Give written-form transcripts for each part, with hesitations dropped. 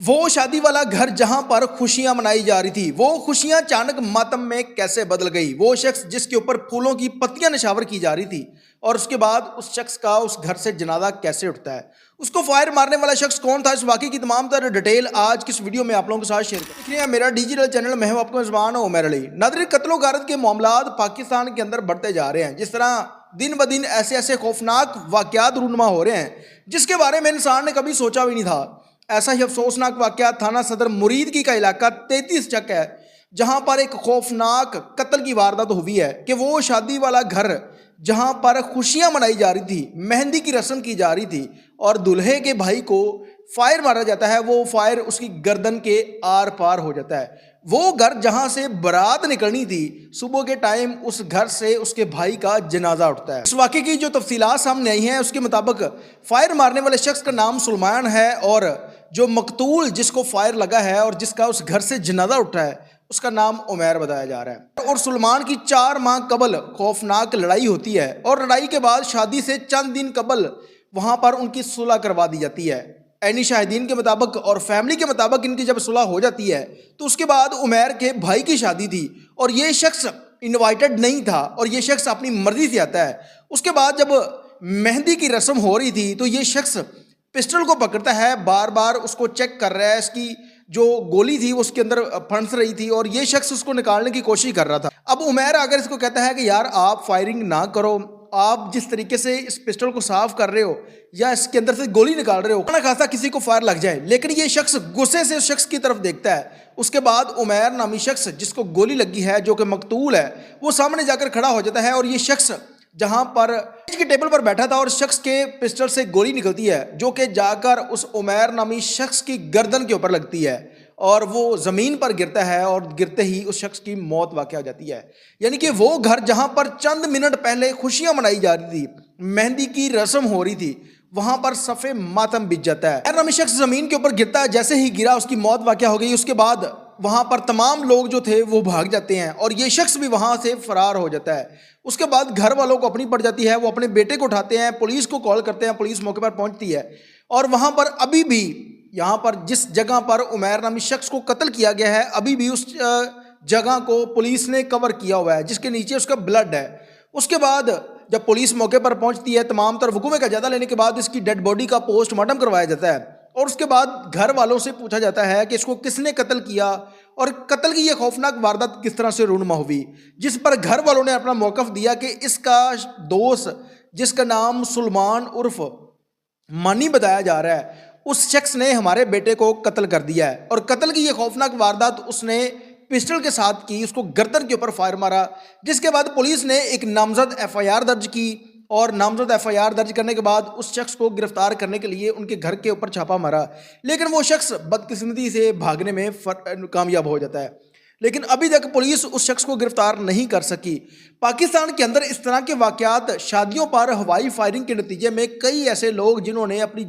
وہ شادی والا گھر جہاں پر خوشیاں منائی جا رہی تھی، وہ خوشیاں اچانک ماتم میں کیسے بدل گئی؟ وہ شخص جس کے اوپر پھولوں کی پتیاں نشاور کی جا رہی تھی اور اس کے بعد اس شخص کا اس گھر سے جنازہ کیسے اٹھتا ہے؟ اس کو فائر مارنے والا شخص کون تھا؟ اس واقعے کی تمام تر ڈیٹیل آج کی اس ویڈیو میں آپ لوگوں کے ساتھ شیئر کریں۔ دیکھ رہے ہیں میرا ڈیجیٹل چینل، میں ہوں آپ کا میزبان عمیر علی۔ ناظرین، قتل و غارت کے معاملات پاکستان کے اندر بڑھتے جا رہے ہیں۔ جس طرح دن بدن ایسے خوفناک واقعات رونما ہو رہے ہیں جس کے بارے میں انسان نے کبھی سوچا بھی نہیں تھا۔ ایسا ہی افسوسناک واقعہ تھانہ صدر مریدکی کا علاقہ 33 چک ہے، جہاں پر ایک خوفناک قتل کی واردات ہوئی ہے کہ وہ شادی والا گھر جہاں پر خوشیاں منائی جا رہی تھی، مہندی کی رسم کی جا رہی تھی اور دلہے کے بھائی کو فائر مارا جاتا ہے، وہ فائر اس کی گردن کے آر پار ہو جاتا ہے۔ وہ گھر جہاں سے برات نکلنی تھی، صبح کے ٹائم اس گھر سے اس کے بھائی کا جنازہ اٹھتا ہے۔ اس واقعے کی جو تفصیلات سامنے آئی ہیں اس کے مطابق فائر مارنے والے شخص کا نام سلمان ہے اور جو مقتول جس کو فائر لگا ہے اور جس کا اس گھر سے جنازہ اٹھا ہے اس کا نام عمیر بتایا جا رہا ہے۔ اور سلمان کی 4 ماہ قبل خوفناک لڑائی ہوتی ہے اور لڑائی کے بعد شادی سے چند دن قبل وہاں پر ان کی صلح کروا دی جاتی ہے۔ عینی شاہدین کے مطابق اور فیملی کے مطابق ان کی جب صلح ہو جاتی ہے تو اس کے بعد عمیر کے بھائی کی شادی تھی اور یہ شخص انوائٹڈ نہیں تھا اور یہ شخص اپنی مرضی سے آتا ہے۔ اس کے بعد جب مہندی کی رسم ہو رہی تھی تو یہ شخص پسٹل کو پکڑتا ہے، بار بار اس کو چیک کر رہا ہے، اس کی جو گولی تھی وہ اس کے اندر پھنس رہی تھی اور یہ شخص اس کو نکالنے کی کوشش کر رہا تھا۔ اب عمیر اگر اس کو کہتا ہے کہ یار آپ فائرنگ نہ کرو، آپ جس طریقے سے اس پسٹل کو صاف کر رہے ہو یا اس کے اندر سے گولی نکال رہے ہو، نہ خاصا کسی کو فائر لگ جائے، لیکن یہ شخص غصے سے اس شخص کی طرف دیکھتا ہے۔ اس کے بعد عمیر نامی شخص جس کو گولی لگی ہے، جو کہ مقتول ہے، وہ سامنے جا کر کھڑا ہو جاتا ہے اور یہ شخص جہاں پر کے ٹیبل پر بیٹھا تھا اور شخص کے پسٹل سے گولی نکلتی ہے جو کہ جا کر اس عمیر نامی شخص کی گردن کے اوپر لگتی ہے اور وہ زمین پر گرتا ہے اور گرتے ہی اس شخص کی موت واقع ہو جاتی ہے۔ یعنی کہ وہ گھر جہاں پر چند منٹ پہلے خوشیاں منائی جا رہی تھی، مہندی کی رسم ہو رہی تھی، وہاں پر صف ماتم بچ جاتا ہے۔ نامی شخص زمین کے اوپر گرتا ہے، جیسے ہی گرا اس کی موت واقع ہو گئی۔ اس کے بعد وہاں پر تمام لوگ جو تھے وہ بھاگ جاتے ہیں اور یہ شخص بھی وہاں سے فرار ہو جاتا ہے۔ اس کے بعد گھر والوں کو اپنی پڑ جاتی ہے، وہ اپنے بیٹے کو اٹھاتے ہیں، پولیس کو کال کرتے ہیں، پولیس موقع پر پہنچتی ہے اور وہاں پر ابھی بھی یہاں پر جس جگہ پر عمیر نامی شخص کو قتل کیا گیا ہے، ابھی بھی اس جگہ کو پولیس نے کور کیا ہوا ہے جس کے نیچے اس کا بلڈ ہے۔ اس کے بعد جب پولیس موقع پر پہنچتی ہے، تمام تر وقوع کا جائزہ لینے کے بعد اس کی ڈیڈ باڈی کا پوسٹ مارٹم کروایا جاتا ہے اور اس کے بعد گھر والوں سے پوچھا جاتا ہے کہ اس کو کس نے قتل کیا اور قتل کی یہ خوفناک واردات کس طرح سے رونما ہوئی، جس پر گھر والوں نے اپنا موقف دیا کہ اس کا دوست جس کا نام سلمان عرف مانی بتایا جا رہا ہے، اس شخص نے ہمارے بیٹے کو قتل کر دیا ہے اور قتل کی یہ خوفناک واردات اس نے پسٹل کے ساتھ کی، اس کو گردن کے اوپر فائر مارا، جس کے بعد پولیس نے ایک نامزد FIR درج کی اور نامزد FIR درج کرنے کے بعد اس شخص کو گرفتار کرنے کے لیے ان کے گھر کے اوپر چھاپا مارا، لیکن وہ شخص بدقسمتی سے بھاگنے میں کامیاب ہو جاتا ہے۔ لیکن ابھی تک پولیس اس شخص کو گرفتار نہیں کر سکی۔ پاکستان کے اندر اس طرح کے واقعات، شادیوں پر ہوائی فائرنگ کے نتیجے میں کئی ایسے لوگ جنہوں نے اپنی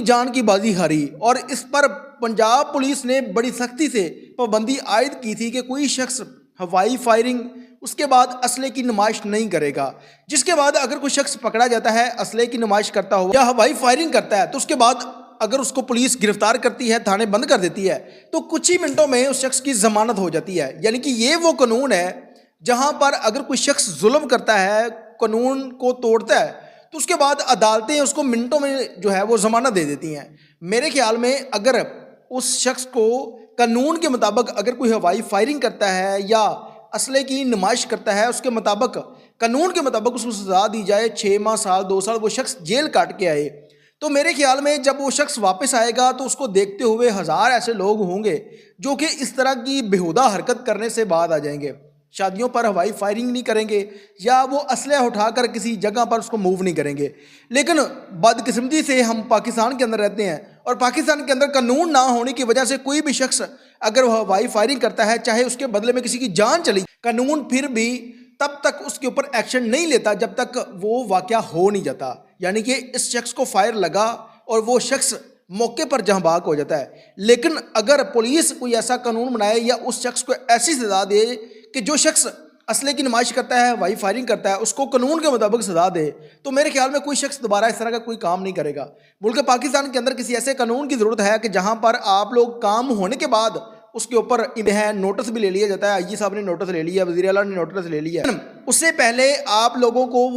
جان کی بازی ہاری اور اس پر پنجاب پولیس نے بڑی سختی سے پابندی عائد کی تھی کہ کوئی شخص ہوائی فائرنگ اس کے بعد اسلحے کی نمائش نہیں کرے گا، جس کے بعد اگر کوئی شخص پکڑا جاتا ہے اسلحے کی نمائش کرتا ہو یا ہوائی فائرنگ کرتا ہے تو اس کے بعد اگر اس کو پولیس گرفتار کرتی ہے، تھانے بند کر دیتی ہے تو کچھ ہی منٹوں میں اس شخص کی ضمانت ہو جاتی ہے۔ یعنی کہ یہ وہ قانون ہے جہاں پر اگر کوئی شخص ظلم کرتا ہے، قانون کو توڑتا ہے، تو اس کے بعد عدالتیں اس کو منٹوں میں جو ہے وہ ضمانت دے دیتی ہیں۔ میرے خیال میں اگر اس شخص کو قانون کے مطابق اگر کوئی ہوائی فائرنگ کرتا ہے یا اسلحے کی نمائش کرتا ہے، اس کے مطابق قانون کے مطابق اس کو سزا دی جائے 6 ماہ، سال، 2 سال، وہ شخص جیل کاٹ کے آئے، تو میرے خیال میں جب وہ شخص واپس آئے گا تو اس کو دیکھتے ہوئے ہزار ایسے لوگ ہوں گے جو کہ اس طرح کی بےہودہ حرکت کرنے سے بعد آ جائیں گے، شادیوں پر ہوائی فائرنگ نہیں کریں گے یا وہ اسلحہ اٹھا کر کسی جگہ پر اس کو موو نہیں کریں گے۔ لیکن بدقسمتی سے ہم پاکستان کے اندر رہتے ہیں اور پاکستان کے اندر قانون نہ ہونے کی وجہ سے کوئی بھی شخص اگر وہ ہوائی فائرنگ کرتا ہے، چاہے اس کے بدلے میں کسی کی جان چلی، قانون پھر بھی تب تک اس کے اوپر ایکشن نہیں لیتا جب تک وہ واقعہ ہو نہیں جاتا۔ یعنی کہ اس شخص کو فائر لگا اور وہ شخص موقع پر جہاں بھاگ ہو جاتا ہے، لیکن اگر پولیس کوئی ایسا قانون بنائے یا اس شخص کو ایسی سزا دے کہ جو شخص اسلحے کی نمائش کرتا ہے، ہوائی فائرنگ کرتا ہے، اس کو قانون کے مطابق سزا دے تو میرے خیال میں کوئی شخص دوبارہ اس طرح کا کوئی کام نہیں کرے گا۔ ملک پاکستان کے اندر کسی ایسے قانون کی ضرورت ہے کہ جہاں پر آپ لوگ کام ہونے کے بعد اس کے اوپر نوٹس بھی لے لیا جاتا ہے، آئی جی صاحب نے نوٹس لے لیا، وزیر اعلیٰ نے نوٹس لے لیا، اس سے پہلے آپ لوگوں کو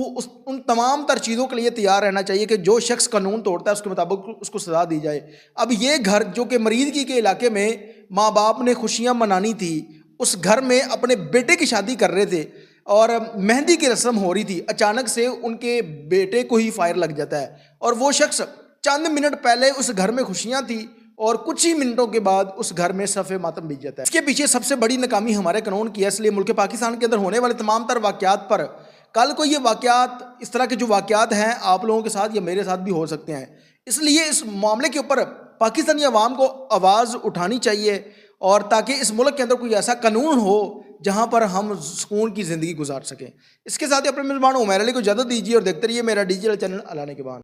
ان تمام تر چیزوں کے لیے تیار رہنا چاہیے کہ جو شخص قانون توڑتا ہے اس کے مطابق اس کو سزا دی جائے۔ اب یہ گھر جو کہ مریض کے علاقے میں ماں باپ نے خوشیاں منانی تھی، اس گھر میں اپنے بیٹے کی شادی کر رہے تھے اور مہندی کی رسم ہو رہی تھی، اچانک سے ان کے بیٹے کو ہی فائر لگ جاتا ہے اور وہ شخص چند منٹ پہلے اس گھر میں خوشیاں تھی اور کچھ ہی منٹوں کے بعد اس گھر میں صف ماتم بیت جاتا ہے۔ اس کے پیچھے سب سے بڑی ناکامی ہمارے قانون کی ہے، اس لیے ملک پاکستان کے اندر ہونے والے تمام تر واقعات پر کل کو یہ واقعات، اس طرح کے جو واقعات ہیں آپ لوگوں کے ساتھ یا میرے ساتھ بھی ہو سکتے ہیں، اس لیے اس معاملے کے اوپر پاکستانی عوام کو آواز اٹھانی چاہیے اور تاکہ اس ملک کے اندر کوئی ایسا قانون ہو جہاں پر ہم سکون کی زندگی گزار سکیں۔ اس کے ساتھ اپنے میزبان عمیر علی کو اجازت دیجیے اور دیکھتے رہیے میرا ڈیجیٹل چینل اعلان کے بعد۔